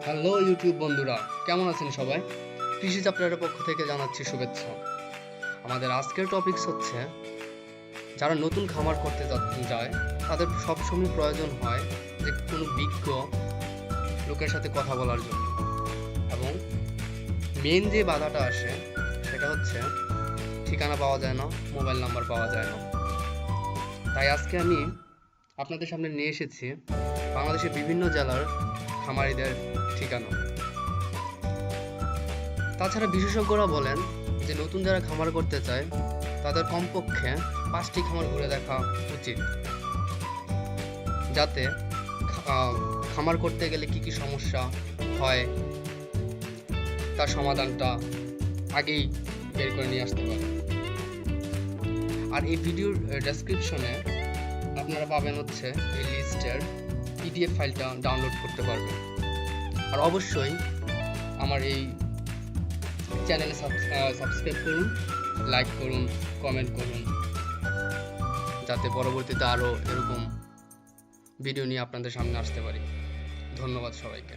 Hello YouTube বন্ধুরা, কেমন আছেন সবাই? কৃষি চ্যাপ্টারের পক্ষ থেকে জানাচ্ছি শুভেচ্ছা। আমাদের আজকের টপিকস হচ্ছে, যারা নতুন খামার করতে যায় তাদের সবসময় প্রয়োজন হয় যে কোনো বিজ্ঞ লোকের সাথে কথা বলার জন্য, এবং মেন যে বাধাটা আসে সেটা হচ্ছে ঠিকানা পাওয়া যায় না, মোবাইল নাম্বার পাওয়া যায় না। তাই আজকে আমি আপনাদের সামনে নিয়ে এসেছি বাংলাদেশের বিভিন্ন জেলার খামারিদের ঠিকানা। তাছাড়া বিশেষজ্ঞরা বলেন যে নতুন যারা খামার করতে চায় তাদের কমপক্ষে 5টি খামার ঘুরে দেখা উচিত, যাতে খামার করতে গেলে কি কি সমস্যা হয় তার সমাধানটা আগেই বের করে নিয়ে আসতে পারে। আর এই ভিডিওর ডেসক্রিপশনে আপনারা পাবেন হচ্ছে এই লিস্টের PDF ফাইলটা ডাউনলোড করতে পারবেন। আর অবশ্যই আমার এই চ্যানেলে সাবস্ক্রাইব করুন, লাইক করুন, কমেন্ট করুন, যাতে পরবর্তীতে আরও এরকম ভিডিও নিয়ে আপনাদের সামনে আসতে পারি। ধন্যবাদ সবাইকে।